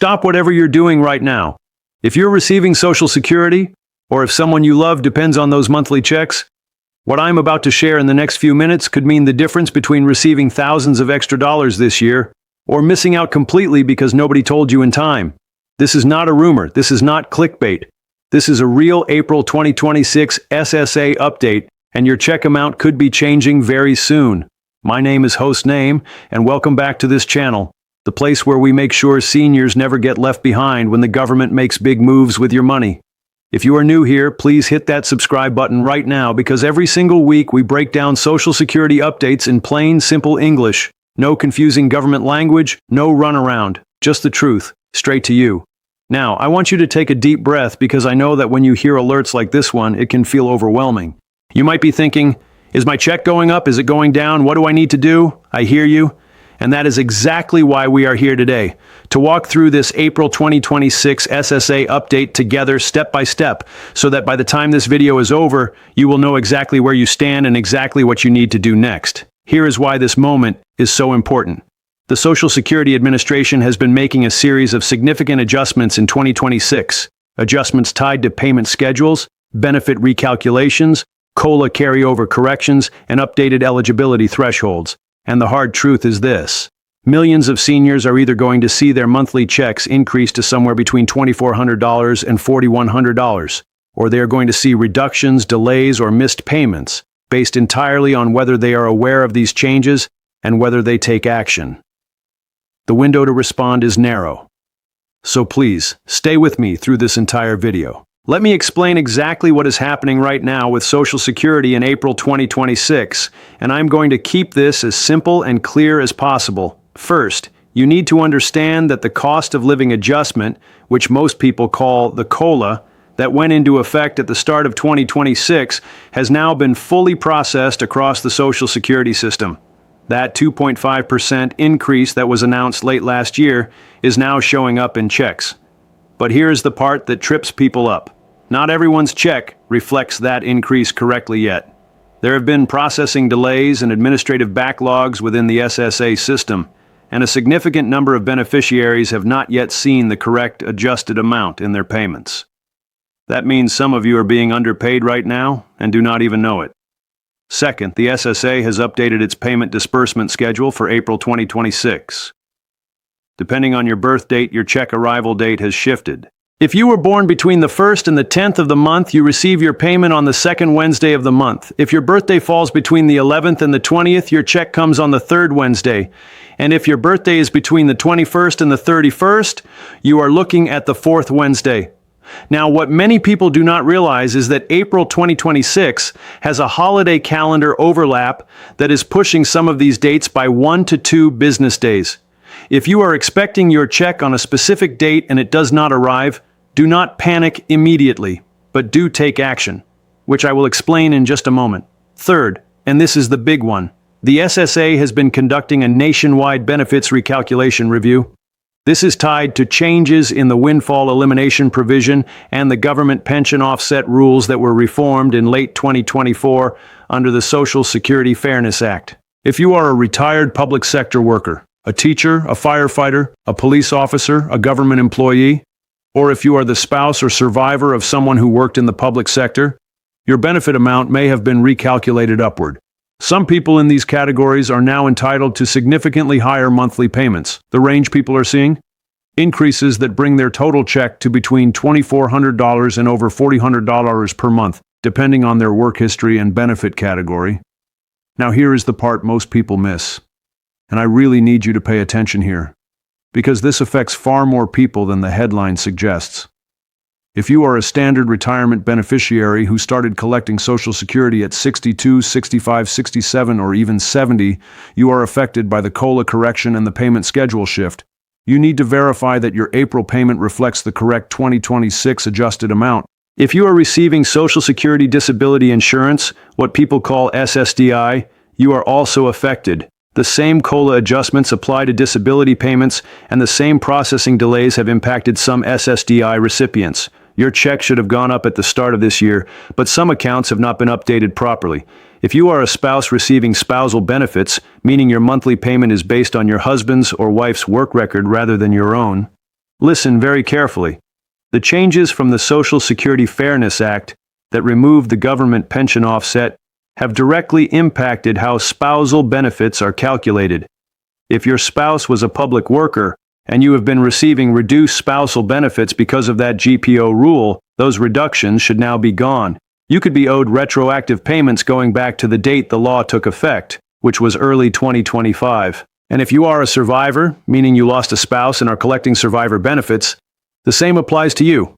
stop whatever you're doing right now. If you're receiving Social Security, or if someone you love depends on those monthly checks, what I'm about to share in the next few minutes could mean the difference between receiving thousands of extra dollars this year or missing out completely because nobody told you in time. This is not a rumor. This is not clickbait. This is a real April 2026 SSA update, and your check amount could be changing very soon. My name is Host Name, and welcome back to this channel, the place where we make sure seniors never get left behind when the government makes big moves with your money. If you are new here, please hit that subscribe button right now because every single week we break down Social Security updates in plain, simple English. No confusing government language, no runaround, just the truth, straight to you. Now, I want you to take a deep breath because I know that when you hear alerts like this one, it can feel overwhelming. You might be thinking, is my check going up? Is it going down? What do I need to do? I hear you. And that is exactly why we are here today, to walk through this April 2026 SSA update together step by step, so that by the time this video is over, you will know exactly where you stand and exactly what you need to do next. Here is why this moment is so important. The Social Security Administration has been making a series of significant adjustments in 2026, adjustments tied to payment schedules, benefit recalculations, COLA carryover corrections, and updated eligibility thresholds. And the hard truth is this: millions of seniors are either going to see their monthly checks increase to somewhere between $2,400 and $4,100, or they are going to see reductions, delays, or missed payments, based entirely on whether they are aware of these changes and whether they take action. The window to respond is narrow. So please, stay with me through this entire video. Let me explain exactly what is happening right now with Social Security in April 2026, and I'm going to keep this as simple and clear as possible. First, you need to understand that the cost of living adjustment, which most people call the COLA, that went into effect at the start of 2026, has now been fully processed across the Social Security system. That 2.5% increase that was announced late last year is now showing up in checks. But here's the part that trips people up. Not everyone's check reflects that increase correctly yet. There have been processing delays and administrative backlogs within the SSA system, and a significant number of beneficiaries have not yet seen the correct adjusted amount in their payments. That means some of you are being underpaid right now and do not even know it. Second, the SSA has updated its payment disbursement schedule for April 2026. Depending on your birth date, your check arrival date has shifted. If you were born between the 1st and the 10th of the month, you receive your payment on the 2nd Wednesday of the month. If your birthday falls between the 11th and the 20th, your check comes on the 3rd Wednesday. And if your birthday is between the 21st and the 31st, you are looking at the 4th Wednesday. Now, what many people do not realize is that April 2026 has a holiday calendar overlap that is pushing some of these dates by 1 to 2 business days. If you are expecting your check on a specific date and it does not arrive, do not panic immediately, but do take action, which I will explain in just a moment. Third, and this is the big one, the SSA has been conducting a nationwide benefits recalculation review. This is tied to changes in the windfall elimination provision and the government pension offset rules that were reformed in late 2024 under the Social Security Fairness Act. If you are a retired public sector worker, a teacher, a firefighter, a police officer, a government employee, or if you are the spouse or survivor of someone who worked in the public sector, your benefit amount may have been recalculated upward. Some people in these categories are now entitled to significantly higher monthly payments. The range people are seeing? Increases that bring their total check to between $2,400 and over $4,000 per month, depending on their work history and benefit category. Now here is the part most people miss. And I really need you to pay attention here, because this affects far more people than the headline suggests. If you are a standard retirement beneficiary who started collecting Social Security at 62, 65, 67, or even 70, you are affected by the COLA correction and the payment schedule shift. You need to verify that your April payment reflects the correct 2026 adjusted amount. If you are receiving Social Security Disability Insurance, what people call SSDI, you are also affected. The same COLA adjustments apply to disability payments, and the same processing delays have impacted some SSDI recipients. Your check should have gone up at the start of this year, but some accounts have not been updated properly. If you are a spouse receiving spousal benefits, meaning your monthly payment is based on your husband's or wife's work record rather than your own, Listen very carefully. The changes from the Social Security Fairness Act that removed the government pension offset have directly impacted how spousal benefits are calculated. If your spouse was a public worker and you have been receiving reduced spousal benefits because of that GPO rule, those reductions should now be gone. You could be owed retroactive payments going back to the date the law took effect, which was early 2025. And if you are a survivor, meaning you lost a spouse and are collecting survivor benefits, the same applies to you.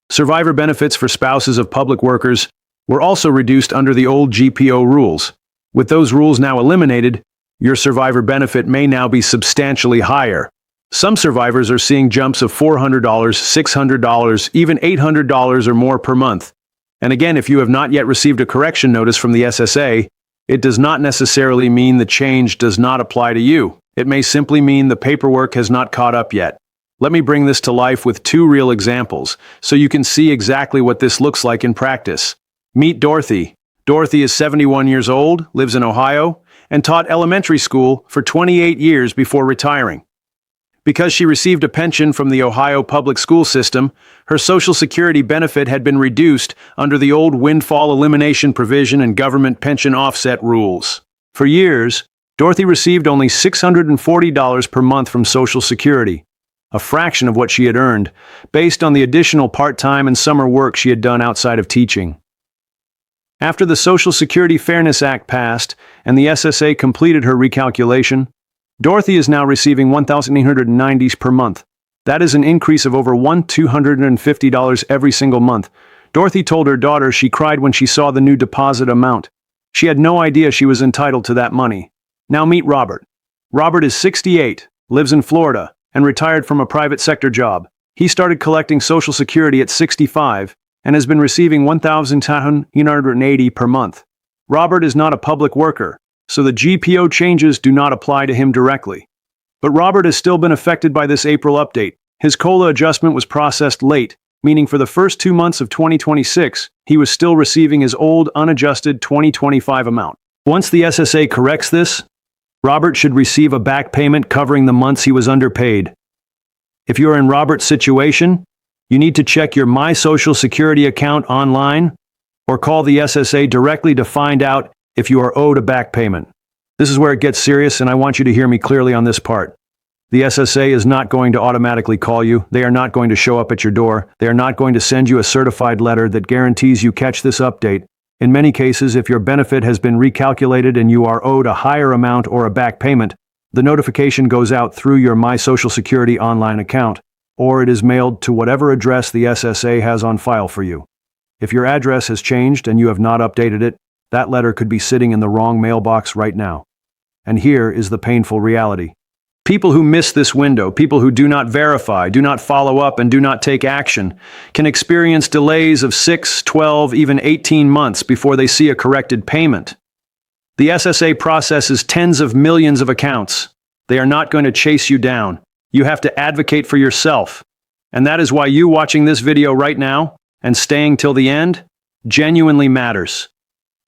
Survivor benefits for spouses of public workers were also reduced under the old GPO rules. With those rules now eliminated, your survivor benefit may now be substantially higher. Some survivors are seeing jumps of $400, $600, even $800 or more per month. And again, if you have not yet received a correction notice from the SSA, it does not necessarily mean the change does not apply to you. It may simply mean the paperwork has not caught up yet. Let me bring this to life with two real examples, so you can see exactly what this looks like in practice. Meet Dorothy. Dorothy is 71 years old, lives in Ohio, and taught elementary school for 28 years before retiring. Because she received a pension from the Ohio public school system, her Social Security benefit had been reduced under the old windfall elimination provision and government pension offset rules. For years, Dorothy received only $640 per month from Social Security, a fraction of what she had earned, based on the additional part-time and summer work she had done outside of teaching. After the Social Security Fairness Act passed and the SSA completed her recalculation, Dorothy is now receiving $1,890 per month. That is an increase of over $250 every single month. Dorothy told her daughter she cried when she saw the new deposit amount. She had no idea she was entitled to that money. Now meet Robert. Robert is 68, lives in Florida, and retired from a private sector job. He started collecting Social Security at 65 and has been receiving $1,980 per month. Robert is not a public worker, so the GPO changes do not apply to him directly. But Robert has still been affected by this April update. His COLA adjustment was processed late, meaning for the first 2 months of 2026, he was still receiving his old unadjusted 2025 amount. Once the SSA corrects this, Robert should receive a back payment covering the months he was underpaid. If you are in Robert's situation, you need to check your My Social Security account online or call the SSA directly to find out if you are owed a back payment. This is where it gets serious, and I want you to hear me clearly on this part. The SSA is not going to automatically call you. They are not going to show up at your door. They are not going to send you a certified letter that guarantees you catch this update. In many cases, if your benefit has been recalculated and you are owed a higher amount or a back payment, the notification goes out through your My Social Security online account, or it is mailed to whatever address the SSA has on file for you. If your address has changed and you have not updated it, that letter could be sitting in the wrong mailbox right now. And here is the painful reality. People who miss this window, people who do not verify, do not follow up, and do not take action, can experience delays of 6, 12, even 18 months before they see a corrected payment. The SSA processes tens of millions of accounts. They are not going to chase you down. You have to advocate for yourself. And that is why you watching this video right now and staying till the end genuinely matters.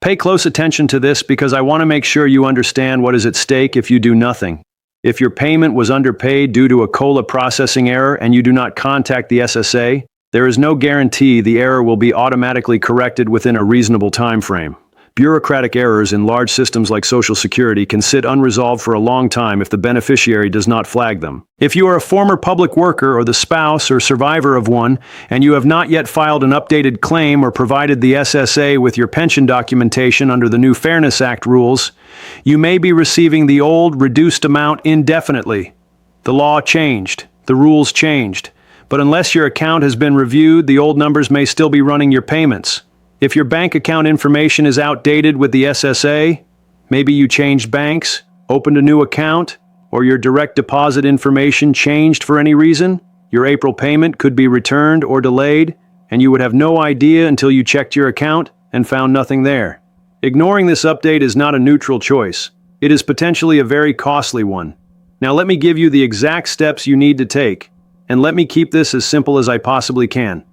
Pay close attention to this because I want to make sure you understand what is at stake if you do nothing. If your payment was underpaid due to a COLA processing error and you do not contact the SSA, there is no guarantee the error will be automatically corrected within a reasonable time frame. Bureaucratic errors in large systems like Social Security can sit unresolved for a long time if the beneficiary does not flag them. If you are a former public worker or the spouse or survivor of one, and you have not yet filed an updated claim or provided the SSA with your pension documentation under the new Fairness Act rules, you may be receiving the old reduced amount indefinitely. The law changed. The rules changed. But unless your account has been reviewed, the old numbers may still be running your payments. If your bank account information is outdated with the SSA, maybe you changed banks, opened a new account, or your direct deposit information changed for any reason, your April payment could be returned or delayed, and you would have no idea until you checked your account and found nothing there. Ignoring this update is not a neutral choice. It is potentially a very costly one. Now let me give you the exact steps you need to take, and let me keep this as simple as I possibly can.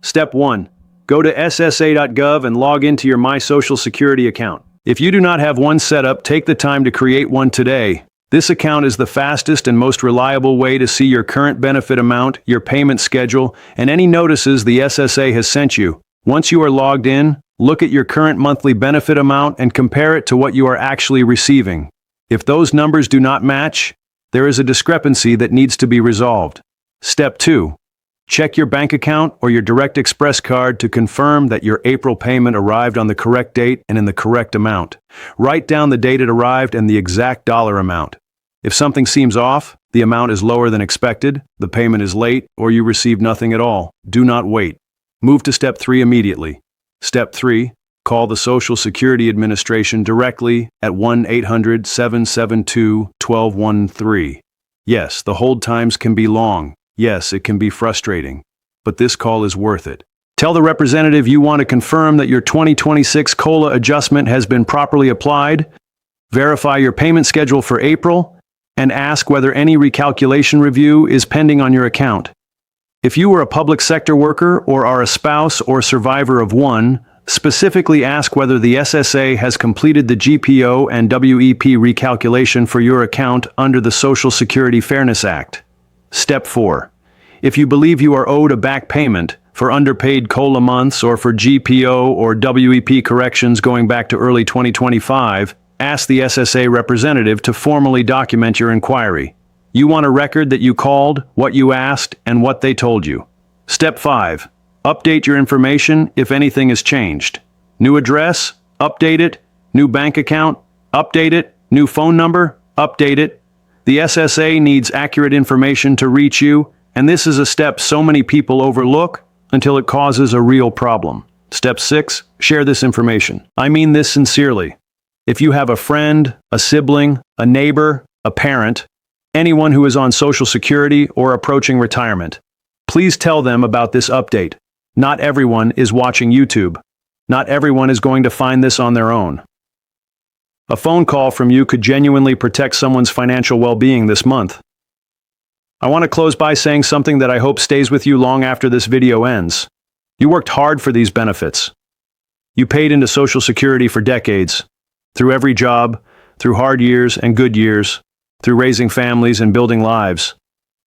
Step 1. Go to SSA.gov and log into your My Social Security account. If you do not have one set up, take the time to create one today. This account is the fastest and most reliable way to see your current benefit amount, your payment schedule, and any notices the SSA has sent you. Once you are logged in, look at your current monthly benefit amount and compare it to what you are actually receiving. If those numbers do not match, there is a discrepancy that needs to be resolved. Step 2. Check your bank account or your Direct Express card to confirm that your April payment arrived on the correct date and in the correct amount. Write down the date it arrived and the exact dollar amount. If something seems off, the amount is lower than expected, the payment is late, or you received nothing at all, do not wait. Move to Step 3 immediately. Step 3. Call the Social Security Administration directly at 1-800-772-1213. Yes, the hold times can be long. Yes, it can be frustrating. But this call is worth it. Tell the representative you want to confirm that your 2026 COLA adjustment has been properly applied, verify your payment schedule for April, and ask whether any recalculation review is pending on your account. If you are a public sector worker or are a spouse or survivor of one, specifically ask whether the SSA has completed the GPO and WEP recalculation for your account under the Social Security Fairness Act. Step 4. If you believe you are owed a back payment for underpaid COLA months or for GPO or WEP corrections going back to early 2025, ask the SSA representative to formally document your inquiry. You want a record that you called, what you asked, and what they told you. Step 5. Update your information if anything has changed. New address? Update it. New bank account? Update it. New phone number? Update it. The SSA needs accurate information to reach you, and this is a step so many people overlook until it causes a real problem. Step 6. Share this information. I mean this sincerely. If you have a friend, a sibling, a neighbor, a parent, anyone who is on Social Security or approaching retirement, please tell them about this update. Not everyone is watching YouTube. Not everyone is going to find this on their own. A phone call from you could genuinely protect someone's financial well-being this month. I want to close by saying something that I hope stays with you long after this video ends. You worked hard for these benefits. You paid into Social Security for decades. Through every job, through hard years and good years, through raising families and building lives.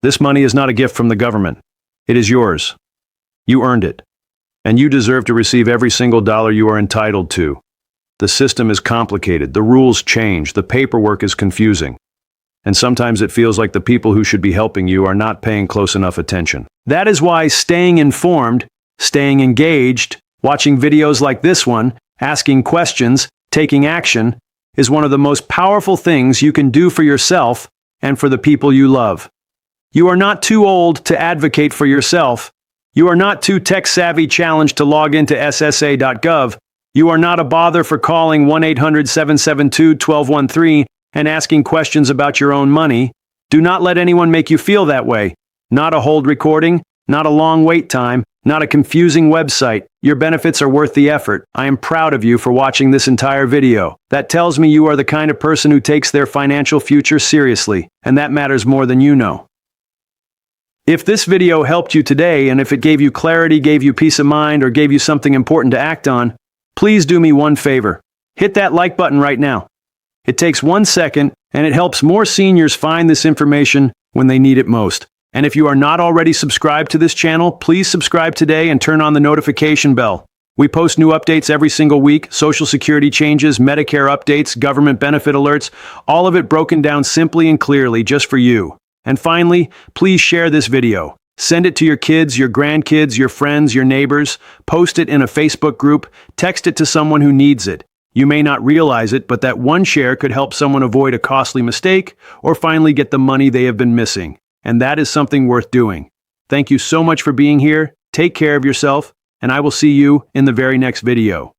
This money is not a gift from the government. It is yours. You earned it. And you deserve to receive every single dollar you are entitled to. The system is complicated, the rules change, the paperwork is confusing. And sometimes it feels like the people who should be helping you are not paying close enough attention. That is why staying informed, staying engaged, watching videos like this one, asking questions, taking action, is one of the most powerful things you can do for yourself and for the people you love. You are not too old to advocate for yourself. You are not too tech-savvy challenged to log into SSA.gov. You are not a bother for calling 1-800-772-1213 and asking questions about your own money. Do not let anyone make you feel that way. Not a hold recording, not a long wait time, not a confusing website. Your benefits are worth the effort. I am proud of you for watching this entire video. That tells me you are the kind of person who takes their financial future seriously, and that matters more than you know. If this video helped you today, and if it gave you clarity, gave you peace of mind, or gave you something important to act on, please do me one favor. Hit that like button right now. It takes 1 second, and it helps more seniors find this information when they need it most. And if you are not already subscribed to this channel, please subscribe today and turn on the notification bell. We post new updates every single week, Social Security changes, Medicare updates, government benefit alerts, all of it broken down simply and clearly just for you. And finally, please share this video. Send it to your kids, your grandkids, your friends, your neighbors. Post it in a Facebook group. Text it to someone who needs it. You may not realize it, but that one share could help someone avoid a costly mistake or finally get the money they have been missing. And that is something worth doing. Thank you so much for being here. Take care of yourself, and I will see you in the very next video.